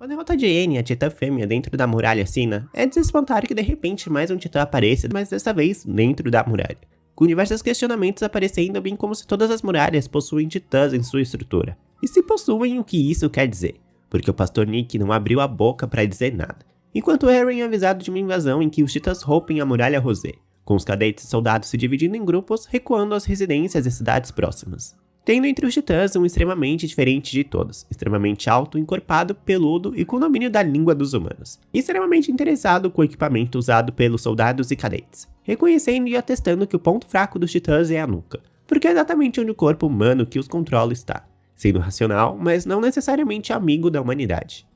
A derrota de Aang, a titã fêmea, dentro da muralha Sina, é de se espantar que de repente mais um titã apareça, mas dessa vez dentro da muralha, com diversos questionamentos aparecendo, bem como se todas as muralhas possuem titãs em sua estrutura. E se possuem, o que isso quer dizer? Porque o pastor Nick não abriu a boca para dizer nada, enquanto Eren é avisado de uma invasão em que os titãs rompem a muralha Rosé, com os cadetes e soldados se dividindo em grupos, recuando às residências e cidades próximas. Tendo entre os titãs um extremamente diferente de todos, extremamente alto, encorpado, peludo e com domínio da língua dos humanos, e extremamente interessado com o equipamento usado pelos soldados e cadetes, reconhecendo e atestando que o ponto fraco dos titãs é a nuca, porque é exatamente onde o corpo humano que os controla está, sendo racional, mas não necessariamente amigo da humanidade.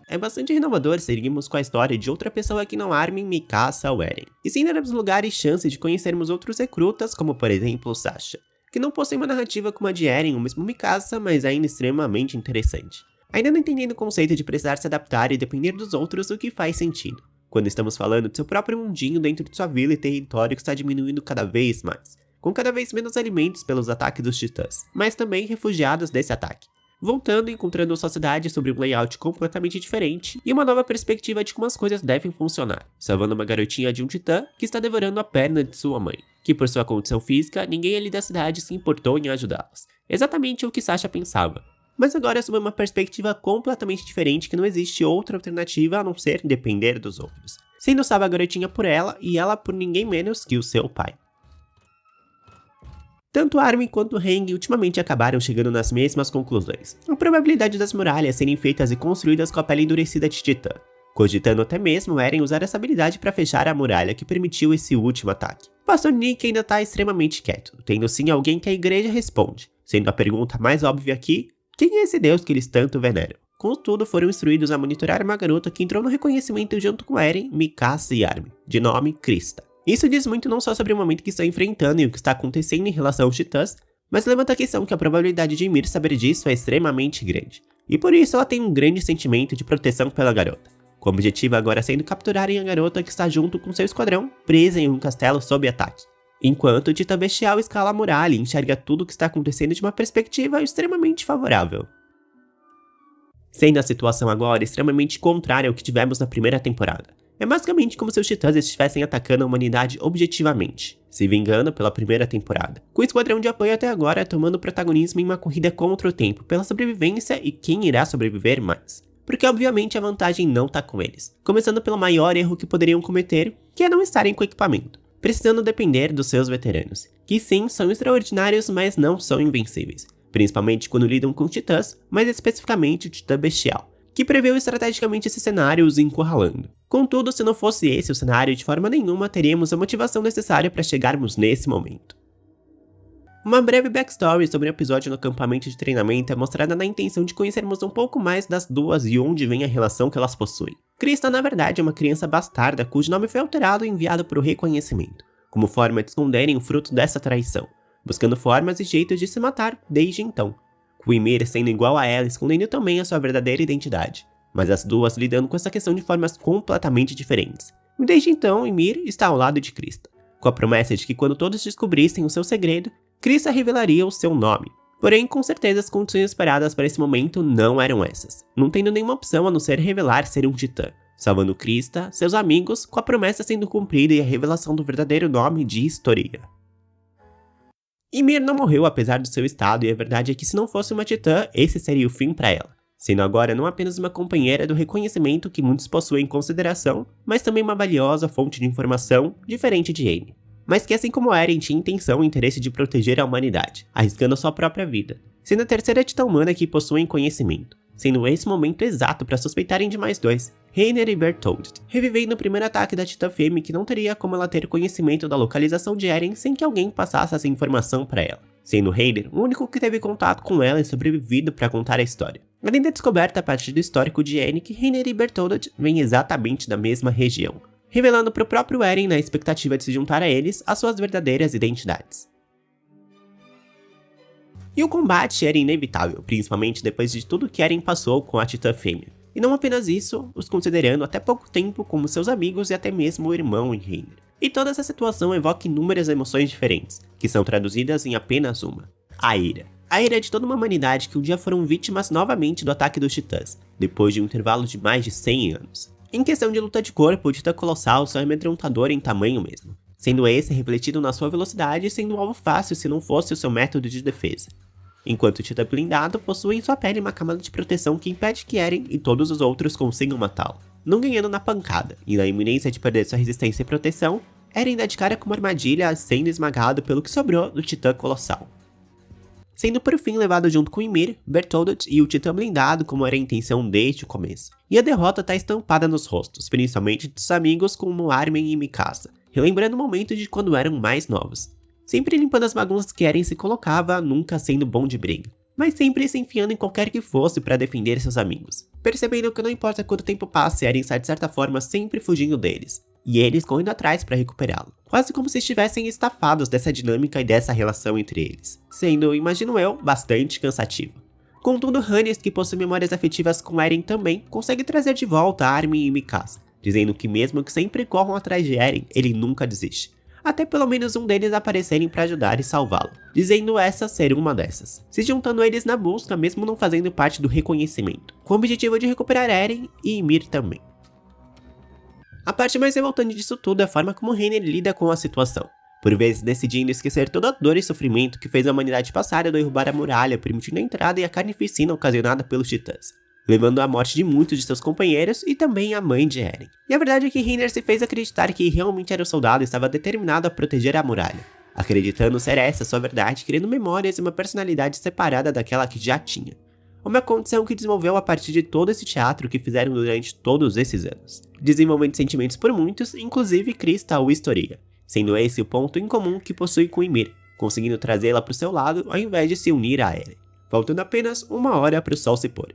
É bastante renovador seguirmos com a história de outra pessoa que não Armin, Mikasa ou Eren, e sim darmos lugar e chance de conhecermos outros recrutas, como por exemplo Sasha, que não possui uma narrativa como a de Eren ou mesmo Mikasa, mas ainda extremamente interessante. Ainda não entendendo o conceito de precisar se adaptar e depender dos outros, o que faz sentido, quando estamos falando de seu próprio mundinho dentro de sua vila e território que está diminuindo cada vez mais, com cada vez menos alimentos pelos ataques dos titãs, mas também refugiados desse ataque. Voltando e encontrando sua cidade sobre um layout completamente diferente e uma nova perspectiva de como as coisas devem funcionar, salvando uma garotinha de um titã que está devorando a perna de sua mãe, que por sua condição física, ninguém ali da cidade se importou em ajudá-las. Exatamente o que Sasha pensava. Mas agora sob uma perspectiva completamente diferente que não existe outra alternativa a não ser depender dos outros, sendo salva a garotinha por ela e ela por ninguém menos que o seu pai. Tanto Armin quanto Aang ultimamente acabaram chegando nas mesmas conclusões. A probabilidade das muralhas serem feitas e construídas com a pele endurecida de titã, cogitando até mesmo Eren usar essa habilidade para fechar a muralha que permitiu esse último ataque. O pastor Nick ainda está extremamente quieto, tendo sim alguém que a igreja responde, sendo a pergunta mais óbvia aqui, quem é esse deus que eles tanto veneram? Contudo, foram instruídos a monitorar uma garota que entrou no reconhecimento junto com Eren, Mikasa e Armin, de nome Krista. Isso diz muito não só sobre o momento que estão enfrentando e o que está acontecendo em relação aos titãs, mas levanta a questão que a probabilidade de Ymir saber disso é extremamente grande, e por isso ela tem um grande sentimento de proteção pela garota, com o objetivo agora sendo capturarem a garota que está junto com seu esquadrão, presa em um castelo sob ataque. Enquanto o titã bestial escala a muralha e enxerga tudo o que está acontecendo de uma perspectiva extremamente favorável. Sendo a situação agora extremamente contrária ao que tivemos na primeira temporada. É basicamente como se os titãs estivessem atacando a humanidade objetivamente, se vingando pela primeira temporada, com o esquadrão de apoio até agora tomando protagonismo em uma corrida contra o tempo pela sobrevivência e quem irá sobreviver mais. Porque obviamente a vantagem não tá com eles, começando pelo maior erro que poderiam cometer, que é não estarem com equipamento, precisando depender dos seus veteranos, que sim são extraordinários, mas não são invencíveis, principalmente quando lidam com titãs, mais especificamente o titã bestial, que preveu estrategicamente esse cenário os encurralando. Contudo, se não fosse esse o cenário, de forma nenhuma teríamos a motivação necessária para chegarmos nesse momento. Uma breve backstory sobre o episódio no acampamento de treinamento é mostrada na intenção de conhecermos um pouco mais das duas e onde vem a relação que elas possuem. Krista, na verdade, é uma criança bastarda cujo nome foi alterado e enviado para o reconhecimento, como forma de esconderem o fruto dessa traição, buscando formas e jeitos de se matar desde então. Com Ymir sendo igual a ela, escondendo também a sua verdadeira identidade, mas as duas lidando com essa questão de formas completamente diferentes. E desde então, Ymir está ao lado de Krista, com a promessa de que quando todos descobrissem o seu segredo, Krista revelaria o seu nome. Porém, com certeza as condições esperadas para esse momento não eram essas, não tendo nenhuma opção a não ser revelar ser um titã, salvando Krista, seus amigos, com a promessa sendo cumprida e a revelação do verdadeiro nome de Historia. Ymir não morreu apesar do seu estado, e a verdade é que se não fosse uma titã, esse seria o fim para ela, sendo agora não apenas uma companheira do reconhecimento que muitos possuem em consideração, mas também uma valiosa fonte de informação, diferente de Aang, mas que assim como Eren tinha intenção e interesse de proteger a humanidade, arriscando sua própria vida, sendo a terceira titã humana que possuem conhecimento, sendo esse o momento exato para suspeitarem de mais dois, Reiner e Bertholdt, revivendo o primeiro ataque da titã fêmea que não teria como ela ter conhecimento da localização de Eren sem que alguém passasse essa informação para ela, sendo Reiner o único que teve contato com ela e sobrevivido para contar a história. Além da descoberta a partir do histórico de Eren que Reiner e Bertholdt vêm exatamente da mesma região, revelando para o próprio Eren na expectativa de se juntar a eles as suas verdadeiras identidades. E o combate era inevitável, principalmente depois de tudo que Eren passou com a titã fêmea. E não apenas isso, os considerando até pouco tempo como seus amigos e até mesmo o irmão em Reiner. E toda essa situação evoca inúmeras emoções diferentes, que são traduzidas em apenas uma. A ira. A ira de toda uma humanidade que um dia foram vítimas novamente do ataque dos titãs, depois de um intervalo de mais de 100 anos. Em questão de luta de corpo, o titã colossal só é amedrontador em tamanho mesmo, sendo esse refletido na sua velocidade e sendo um alvo fácil se não fosse o seu método de defesa. Enquanto o titã blindado possui em sua pele uma camada de proteção que impede que Eren e todos os outros consigam matá-lo, não ganhando na pancada, e na iminência de perder sua resistência e proteção, Eren dá de cara com uma armadilha sendo esmagado pelo que sobrou do titã colossal. Sendo por fim levado junto com Ymir, Bertholdt e o titã blindado como era a intenção desde o começo. E a derrota está estampada nos rostos, principalmente dos amigos como Armin e Mikasa, relembrando o momento de quando eram mais novos. Sempre limpando as bagunças que Eren se colocava, nunca sendo bom de briga, mas sempre se enfiando em qualquer que fosse para defender seus amigos. Percebendo que não importa quanto tempo passe, Eren está de certa forma sempre fugindo deles, e eles correndo atrás para recuperá-lo, quase como se estivessem estafados dessa dinâmica e dessa relação entre eles, sendo, imagino eu, bastante cansativo. Contudo, Hannes, que possui memórias afetivas com Eren também, consegue trazer de volta Armin e Mikasa, dizendo que mesmo que sempre corram atrás de Eren, ele nunca desiste, até pelo menos um deles aparecerem para ajudar e salvá-lo, dizendo essa ser uma dessas, se juntando a eles na busca mesmo não fazendo parte do reconhecimento, com o objetivo de recuperar Eren e Ymir também. A parte mais revoltante disso tudo é a forma como Reiner lida com a situação, por vezes decidindo esquecer toda a dor e sofrimento que fez a humanidade passar ao derrubar a muralha, permitindo a entrada e a carnificina ocasionada pelos titãs, levando à morte de muitos de seus companheiros e também a mãe de Eren. E a verdade é que Reiner se fez acreditar que realmente era o soldado e estava determinado a proteger a muralha, acreditando ser essa sua verdade, criando memórias e uma personalidade separada daquela que já tinha. Uma condição que desenvolveu a partir de todo esse teatro que fizeram durante todos esses anos, desenvolvendo sentimentos por muitos, inclusive Krista ou Historia, sendo esse o ponto em comum que possui com Ymir, conseguindo trazê-la para o seu lado ao invés de se unir a Eren, faltando apenas 1 hora para o sol se pôr.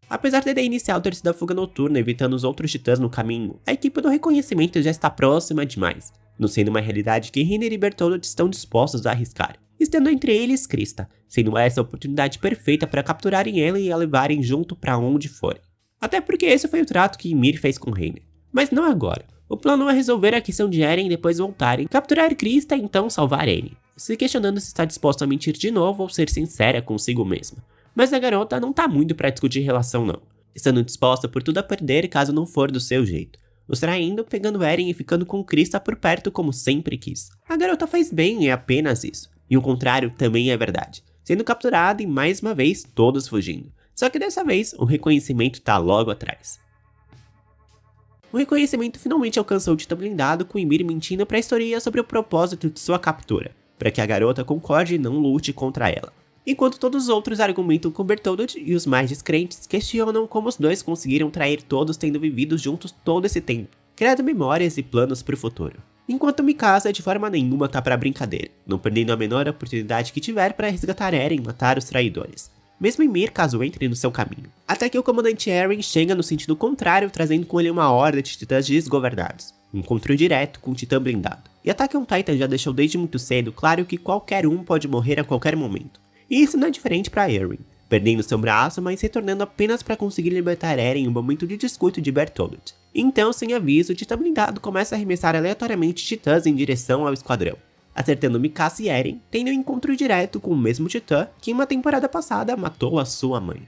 Apesar da ideia inicial ter sido a fuga noturna evitando os outros titãs no caminho, a equipe do reconhecimento já está próxima demais, não sendo uma realidade que Reiner e Bertholdt estão dispostos a arriscar, estando entre eles Krista, sendo essa a oportunidade perfeita para capturarem ela e a levarem junto para onde forem. Até porque esse foi o trato que Ymir fez com Reiner. Mas não agora. O plano é resolver a questão de Eren e depois voltarem, capturar Krista e então salvar Eren, se questionando se está disposto a mentir de novo ou ser sincera consigo mesma. Mas a garota não tá muito para discutir relação não, estando disposta por tudo a perder caso não for do seu jeito, os traindo, pegando Eren e ficando com Krista por perto como sempre quis. A garota faz bem e é apenas isso, e o contrário também é verdade, sendo capturada e mais uma vez todos fugindo, só que dessa vez o reconhecimento tá logo atrás. O reconhecimento finalmente alcançou o titã blindado com Ymir mentindo para a Historia sobre o propósito de sua captura, para que a garota concorde e não lute contra ela. Enquanto todos os outros argumentam com Bertholdt e os mais descrentes questionam como os dois conseguiram trair todos tendo vivido juntos todo esse tempo, criando memórias e planos para o futuro. Enquanto Mikasa de forma nenhuma tá pra brincadeira, não perdendo a menor oportunidade que tiver para resgatar Eren e matar os traidores, mesmo Ymir caso entre no seu caminho. Até que o comandante Eren chega no sentido contrário, trazendo com ele uma horda de titãs desgovernados, um encontro direto com o titã blindado. E Attack on Titan já deixou desde muito cedo claro que qualquer um pode morrer a qualquer momento. E isso não é diferente para Eren, perdendo seu braço, mas retornando apenas para conseguir libertar Eren em um momento de descuido de Bertholdt. Então, sem aviso, o titã blindado começa a arremessar aleatoriamente titãs em direção ao esquadrão, acertando Mikasa e Eren, tendo um encontro direto com o mesmo titã que em uma temporada passada matou a sua mãe.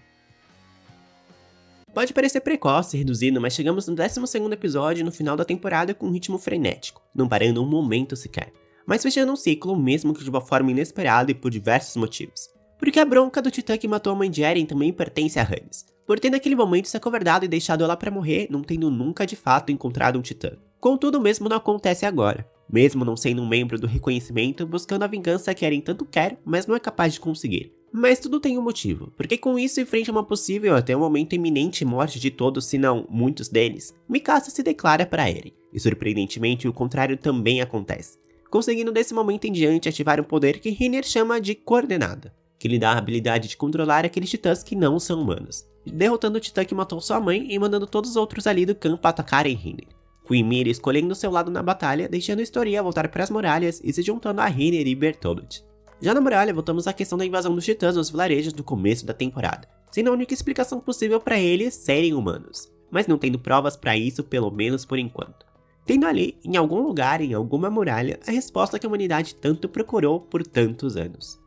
Pode parecer precoce e reduzido, mas chegamos no 12º episódio no final da temporada com um ritmo frenético, não parando um momento sequer, mas fechando um ciclo mesmo que de uma forma inesperada e por diversos motivos. Porque a bronca do titã que matou a mãe de Eren também pertence a Hannes, por ter naquele momento se acovardado e deixado ela pra morrer, não tendo nunca de fato encontrado um titã. Contudo, o mesmo não acontece agora, mesmo não sendo um membro do reconhecimento, buscando a vingança que Eren tanto quer, mas não é capaz de conseguir. Mas tudo tem um motivo, porque com isso, em frente a uma possível até um momento iminente morte de todos, se não muitos deles, Mikasa se declara para Eren, e surpreendentemente o contrário também acontece, conseguindo desse momento em diante ativar um poder que Reiner chama de Coordenada, que lhe dá a habilidade de controlar aqueles titãs que não são humanos, derrotando o titã que matou sua mãe e mandando todos os outros ali do campo atacarem Reiner, com Ymir escolhendo seu lado na batalha, deixando a Historia voltar para as muralhas e se juntando a Reiner e Bertholdt. Já na muralha, voltamos à questão da invasão dos titãs nos vilarejos do começo da temporada, sendo a única explicação possível para eles serem humanos, mas não tendo provas para isso pelo menos por enquanto. tendo ali, em algum lugar, em alguma muralha, a resposta que a humanidade tanto procurou por tantos anos.